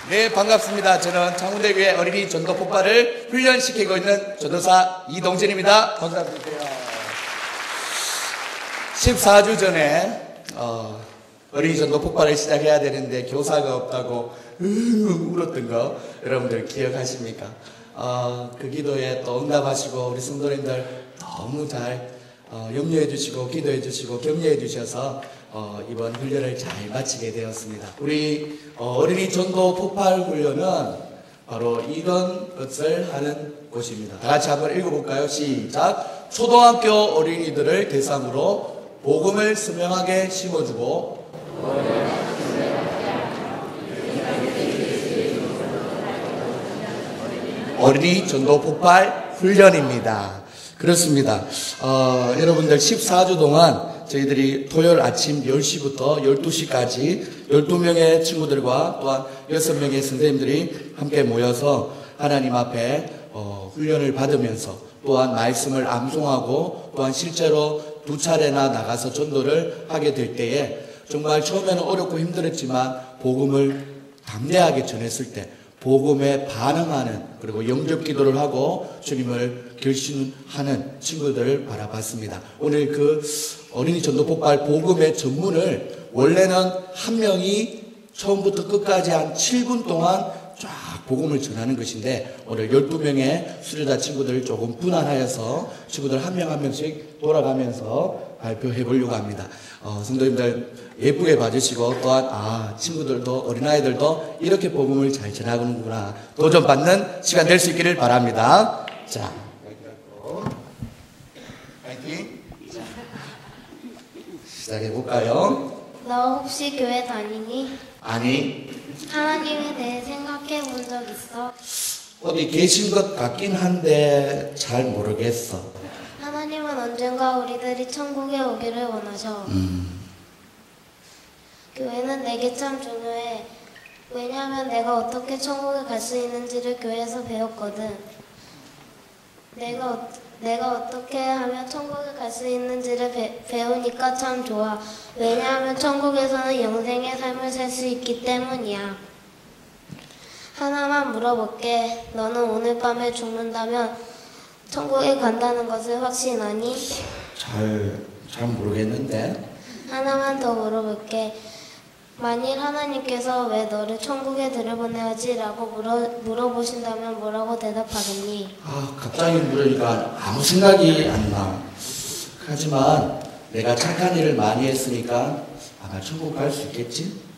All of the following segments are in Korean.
네, 반갑습니다. 저는 창원대교회 어린이 전도 폭발을 훈련시키고 있는 전도사 이동진입니다. 반갑습니다. 14주 전에 어린이 전도 폭발을 시작해야 되는데 교사가 없다고 울었던 거 여러분들 기억하십니까? 그 기도에 또 응답하시고 우리 성도님들 너무 잘 염려해 주시고 기도해 주시고 격려해 주셔서 이번 훈련을 잘 마치게 되었습니다. 우리 어린이 전도 폭발 훈련은 바로 이런 것을 하는 곳입니다. 다 같이 한번 읽어볼까요? 시작! 초등학교 어린이들을 대상으로 복음을 선명하게 심어주고 어린이 전도 폭발 훈련입니다. 그렇습니다. 여러분들 14주 동안 저희들이 토요일 아침 10시부터 12시까지 12명의 친구들과 또한 6명의 선생님들이 함께 모여서 하나님 앞에 훈련을 받으면서 또한 말씀을 암송하고 또한 실제로 2차례나 나가서 전도를 하게 될 때에 정말 처음에는 어렵고 힘들었지만 복음을 담대하게 전했을 때 복음에 반응하는 그리고 영접 기도를 하고 주님을 결신하는 친구들을 바라봤습니다. 오늘 그 어린이 전도 폭발 복음의 전문을 원래는 한 명이 처음부터 끝까지 한 7분 동안 쫙 복음을 전하는 것인데 오늘 12명의 수료자 친구들을 조금 분할하여서 친구들 한 명 한 명씩 돌아가면서 발표해 보려고 합니다. 성도님들 예쁘게 봐주시고 또한 친구들도 어린아이들도 이렇게 복음을 잘 전하는구나 도전받는 시간 될 수 있기를 바랍니다. 자, 파이팅. 시작해 볼까요? 너 혹시 교회 다니니? 아니. 하나님에 대해 생각해 본 적 있어? 어디 계신 것 같긴 한데 잘 모르겠어. 하나님은 언젠가 우리들이 천국에 오기를 원하셔. 교회는 내게 참 중요해. 왜냐하면 내가 어떻게 천국에 갈 수 있는지를 교회에서 배웠거든. 내가 어떻게 하면 천국에 갈 수 있는지를 배우니까 참 좋아. 왜냐하면 천국에서는 영생의 삶을 살 수 있기 때문이야. 하나만 물어볼게. 너는 오늘 밤에 죽는다면 천국에 간다는 것을 확신하니? 잘 모르겠는데. 하나만 더 물어볼게. 만일 하나님께서 왜 너를 천국에 들여보내야지? 라고 물어보신다면 뭐라고 대답하겠니? 갑자기 물으니까 아무 생각이 안 나. 하지만 내가 착한 일을 많이 했으니까 아마 천국 갈 수 있겠지?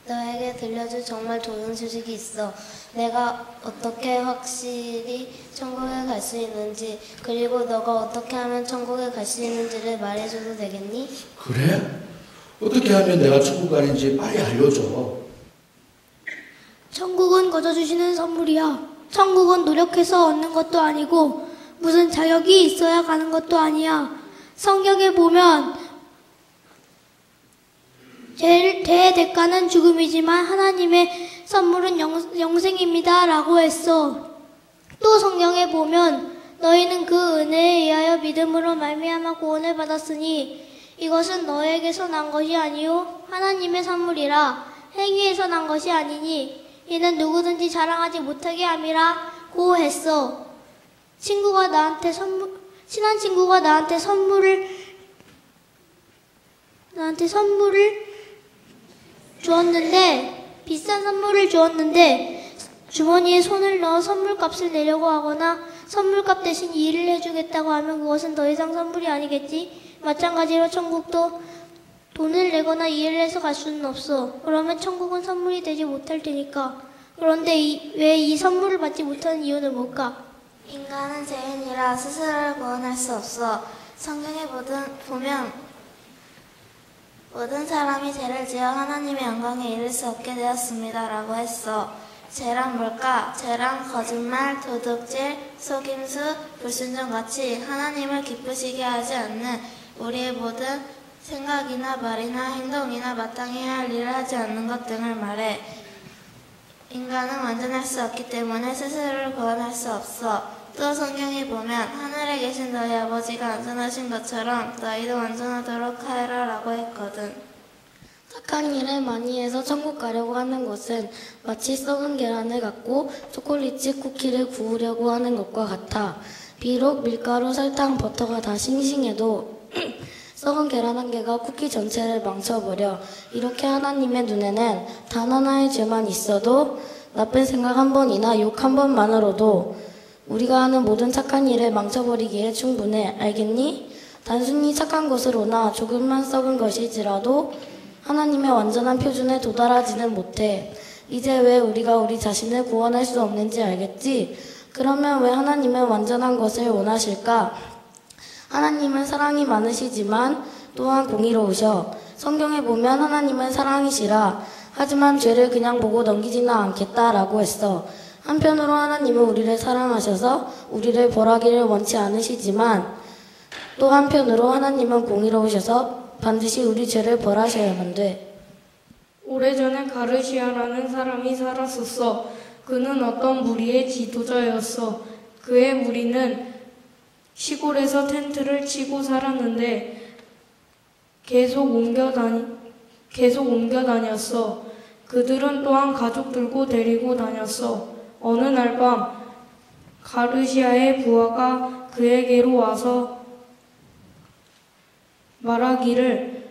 너에게 들려줄 정말 좋은 소식이 있어. 내가 어떻게 확실히 천국에 갈 수 있는지, 그리고 너가 어떻게 하면 천국에 갈 수 있는지를 말해줘도 되겠니? 그래? 어떻게 하면 내가 천국 가는지 빨리 알려줘. 천국은 거저 주시는 선물이야. 천국은 노력해서 얻는 것도 아니고 무슨 자격이 있어야 가는 것도 아니야. 성경에 보면 대대가는 죽음이지만 하나님의 선물은 영생입니다 라고 했어. 또 성경에 보면 너희는 그 은혜에 의하여 믿음으로 말미암아 구원을 받았으니 이것은 너에게서 난 것이 아니요 하나님의 선물이라. 행위에서 난 것이 아니니 이는 누구든지 자랑하지 못하게 함이라고 했어. 친한 친구가 나한테 선물을 주었는데, 비싼 선물을 주었는데 주머니에 손을 넣어 선물값을 내려고 하거나 선물값 대신 일을 해주겠다고 하면 그것은 더 이상 선물이 아니겠지? 마찬가지로 천국도 돈을 내거나 일을 해서 갈 수는 없어. 그러면 천국은 선물이 되지 못할 테니까. 그런데 왜 이 선물을 받지 못하는 이유는 뭘까? 인간은 죄인이라 스스로를 구원할 수 없어. 성경에 보면 모든 사람이 죄를 지어 하나님의 영광에 이를 수 없게 되었습니다 라고 했어. 죄란 뭘까? 죄란 거짓말, 도둑질, 속임수, 불순종같이 하나님을 기쁘시게 하지 않는 우리의 모든 생각이나 말이나 행동이나 마땅히 할 일을 하지 않는 것 등을 말해. 인간은 완전할 수 없기 때문에 스스로를 구원할 수 없어. 또 성경에 보면 하늘에 계신 너희 아버지가 완전하신 것처럼 너희도 완전하도록 하여라 라고 했거든. 착한 일을 많이 해서 천국 가려고 하는 것은 마치 썩은 계란을 갖고 초콜릿집 쿠키를 구우려고 하는 것과 같아. 비록 밀가루, 설탕, 버터가 다 싱싱해도 썩은 계란 한 개가 쿠키 전체를 망쳐버려. 이렇게 하나님의 눈에는 단 하나의 죄만 있어도, 나쁜 생각 한 번이나 욕 한 번만으로도 우리가 하는 모든 착한 일을 망쳐버리기에 충분해. 알겠니? 단순히 착한 것으로나 조금만 썩은 것일지라도 하나님의 완전한 표준에 도달하지는 못해. 이제 왜 우리가 우리 자신을 구원할 수 없는지 알겠지? 그러면 왜 하나님은 완전한 것을 원하실까? 하나님은 사랑이 많으시지만 또한 공의로우셔. 성경에 보면 하나님은 사랑이시라. 하지만 죄를 그냥 보고 넘기지는 않겠다라고 했어. 한편으로 하나님은 우리를 사랑하셔서 우리를 벌하기를 원치 않으시지만 또 한편으로 하나님은 공의로우셔서 반드시 우리 죄를 벌하셔야만 돼. 오래전에 가르시아라는 사람이 살았었어. 그는 어떤 무리의 지도자였어. 그의 무리는 시골에서 텐트를 치고 살았는데 계속 옮겨 다녔어. 그들은 또한 가족들고 데리고 다녔어. 어느 날 밤 가르시아의 부하가 그에게로 와서 말하기를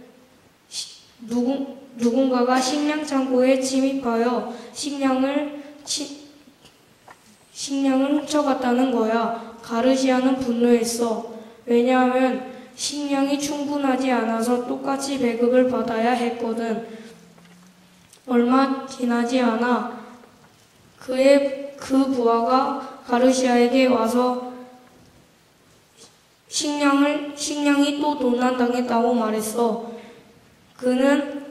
누군가가 식량 창고에 침입하여 식량을 훔쳐갔다는 거야. 가르시아는 분노했어. 왜냐하면 식량이 충분하지 않아서 똑같이 배급을 받아야 했거든. 얼마 지나지 않아 그 부하가 가르시아에게 와서 식량이 또 도난당했다고 말했어. 그는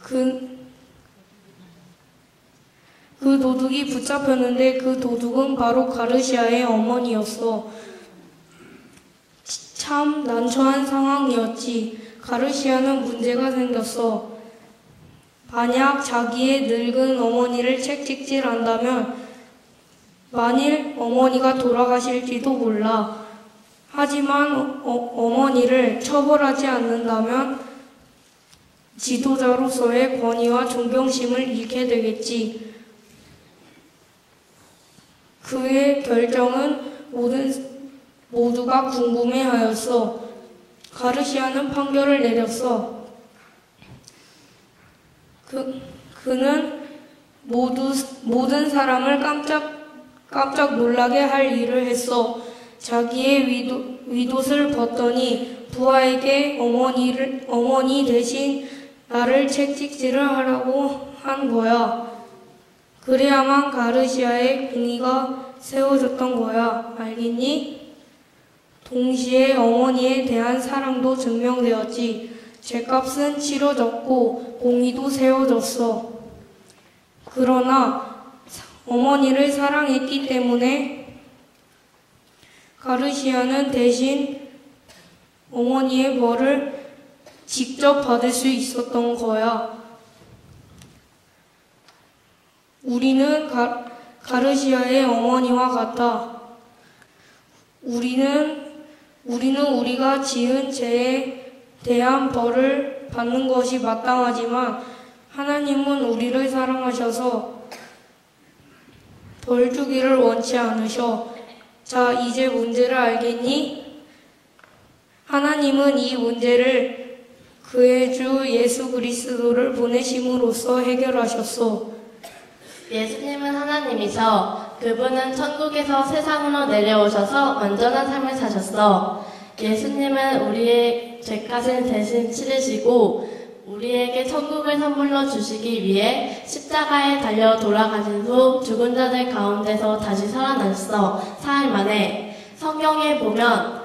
그 도둑이 붙잡혔는데 그 도둑은 바로 가르시아의 어머니였어. 참 난처한 상황이었지. 가르시아는 문제가 생겼어. 만약 자기의 늙은 어머니를 채찍질한다면 만일 어머니가 돌아가실지도 몰라. 하지만 어머니를 처벌하지 않는다면 지도자로서의 권위와 존경심을 잃게 되겠지. 그의 결정은 모두가 궁금해하였어. 가르시아는 판결을 내렸어. 그는 모든 사람을 깜짝 놀라게 할 일을 했어. 자기의 윗옷을 벗더니 부하에게 어머니 대신 나를 채찍질을 하라고 한 거야. 그래야만 가르시아의 공의가 세워졌던 거야. 알겠니? 동시에 어머니에 대한 사랑도 증명되었지. 죄값은 치러졌고 공의도 세워졌어. 그러나 어머니를 사랑했기 때문에 가르시아는 대신 어머니의 벌을 직접 받을 수 있었던 거야. 우리는 가르시아의 어머니와 같아. 우리는 우리가 지은 죄에 대한 벌을 받는 것이 마땅하지만 하나님은 우리를 사랑하셔서 벌 주기를 원치 않으셔. 자, 이제 문제를 알겠니? 하나님은 이 문제를 그의 주 예수 그리스도를 보내심으로써 해결하셨어. 예수님은 하나님이셔. 그분은 천국에서 세상으로 내려오셔서 완전한 삶을 사셨어. 예수님은 우리의 죄값을 대신 치르시고 우리에게 천국을 선물로 주시기 위해 십자가에 달려 돌아가신 후 죽은 자들 가운데서 다시 살아나셨어. 사흘 만에. 성경에 보면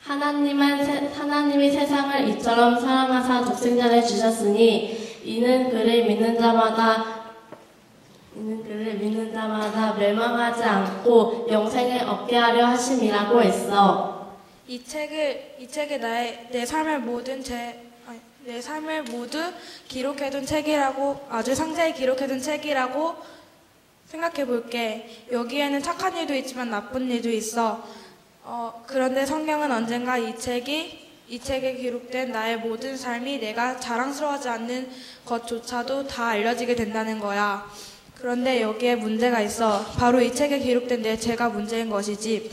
하나님이 세상을 이처럼 사랑하사 독생자를 주셨으니 이는 그를 믿는 자마다 멸망하지 않고 영생을 얻게 하려 하심이라고 했어. 이 책에 내 삶을 모두 기록해둔 책이라고, 아주 상세히 기록해둔 책이라고 생각해 볼게. 여기에는 착한 일도 있지만 나쁜 일도 있어. 그런데 성경은 언젠가 이 책에 기록된 나의 모든 삶이 내가 자랑스러워하지 않는 것조차도 다 알려지게 된다는 거야. 그런데 여기에 문제가 있어. 바로 이 책에 기록된 내 죄가 문제인 것이지.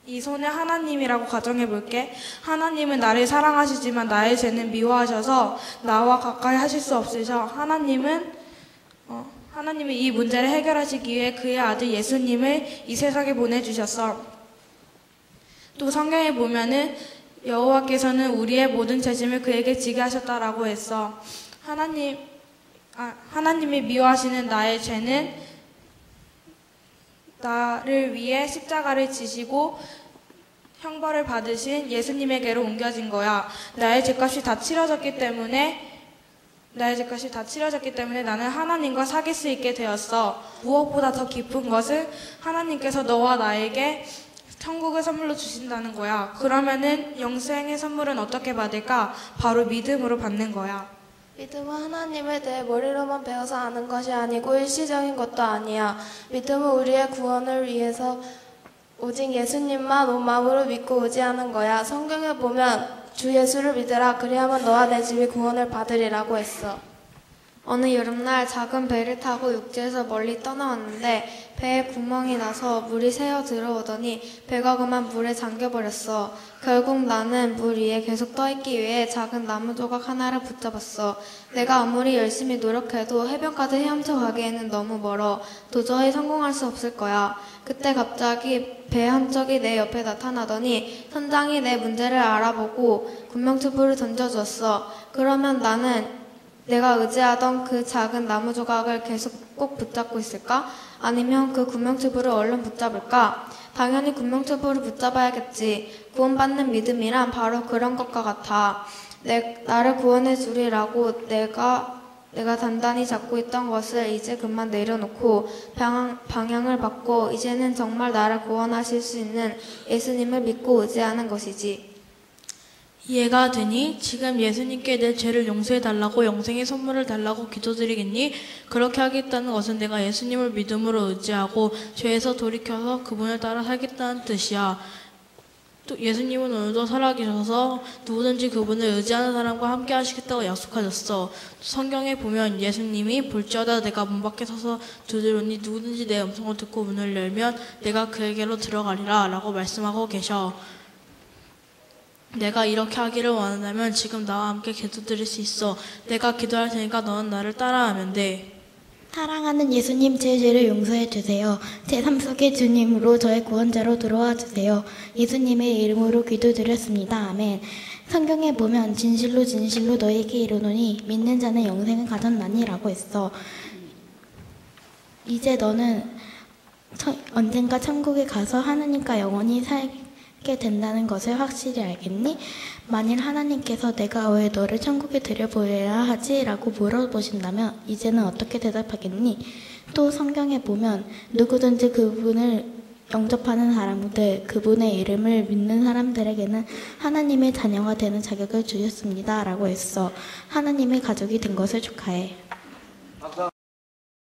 이 손에 하나님이라고 가정해 볼게. 하나님은 나를 사랑하시지만 나의 죄는 미워하셔서 나와 가까이 하실 수 없으셔. 하나님은 이 문제를 해결하시기 위해 그의 아들 예수님을 이 세상에 보내주셨어. 또 성경에 보면은 여호와께서는 우리의 모든 죄짐을 그에게 지게 하셨다라고 했어. 하나님이 미워하시는 나의 죄는 나를 위해 십자가를 지시고 형벌을 받으신 예수님에게로 옮겨진 거야. 나의 죄값이 다 치러졌기 때문에 나는 하나님과 사귈 수 있게 되었어. 무엇보다 더 기쁜 것은 하나님께서 너와 나에게 천국을 선물로 주신다는 거야. 그러면은 영생의 선물은 어떻게 받을까? 바로 믿음으로 받는 거야. 믿음은 하나님을 내 머리로만 배워서 아는 것이 아니고 일시적인 것도 아니야. 믿음은 우리의 구원을 위해서 오직 예수님만 온 마음으로 믿고 의지하는 거야. 성경에 보면 주 예수를 믿으라 그리하면 너와 내 집이 구원을 받으리라고 했어. 어느 여름날 작은 배를 타고 육지에서 멀리 떠나왔는데 배에 구멍이 나서 물이 새어 들어오더니 배가 그만 물에 잠겨버렸어. 결국 나는 물 위에 계속 떠있기 위해 작은 나무 조각 하나를 붙잡았어. 내가 아무리 열심히 노력해도 해변까지 헤엄쳐 가기에는 너무 멀어. 도저히 성공할 수 없을 거야. 그때 갑자기 배 한 척이 내 옆에 나타나더니 선장이 내 문제를 알아보고 군명추부를 던져주었어. 그러면 나는 내가 의지하던 그 작은 나무 조각을 계속 꼭 붙잡고 있을까? 아니면 그 군명추부를 얼른 붙잡을까? 당연히 군명추부를 붙잡아야겠지. 구원받는 믿음이란 바로 그런 것과 같아. 나를 구원해 주리라고 내가 단단히 잡고 있던 것을 이제 그만 내려놓고 방향을 바꿔 이제는 정말 나를 구원하실 수 있는 예수님을 믿고 의지하는 것이지. 이해가 되니? 지금 예수님께 내 죄를 용서해달라고 영생의 선물을 달라고 기도드리겠니? 그렇게 하겠다는 것은 내가 예수님을 믿음으로 의지하고 죄에서 돌이켜서 그분을 따라 살겠다는 뜻이야. 또 예수님은 오늘도 살아계셔서 누구든지 그분을 의지하는 사람과 함께 하시겠다고 약속하셨어. 성경에 보면 예수님이 볼지어다 내가 문 밖에 서서 두드리니 누구든지 내 음성을 듣고 문을 열면 내가 그에게로 들어가리라 라고 말씀하고 계셔. 내가 이렇게 하기를 원한다면 지금 나와 함께 기도드릴 수 있어. 내가 기도할 테니까 너는 나를 따라하면 돼. 사랑하는 예수님, 제 죄를 용서해 주세요. 제 삶 속에 주님으로 저의 구원자로 들어와 주세요. 예수님의 이름으로 기도드렸습니다. 아멘. 성경에 보면 진실로 진실로 너에게 이르노니 믿는 자는 영생을 가졌나니라고 했어. 이제 너는 언젠가 천국에 가서 하나님과 영원히 살게 된다는 것을 확실히 알겠니? 만일 하나님께서 내가 왜 너를 천국에 들여보내야 하지? 라고 물어보신다면 이제는 어떻게 대답하겠니? 또 성경에 보면 누구든지 그분을 영접하는 사람들, 그분의 이름을 믿는 사람들에게는 하나님의 자녀가 되는 자격을 주셨습니다. 라고 했어. 하나님의 가족이 된 것을 축하해.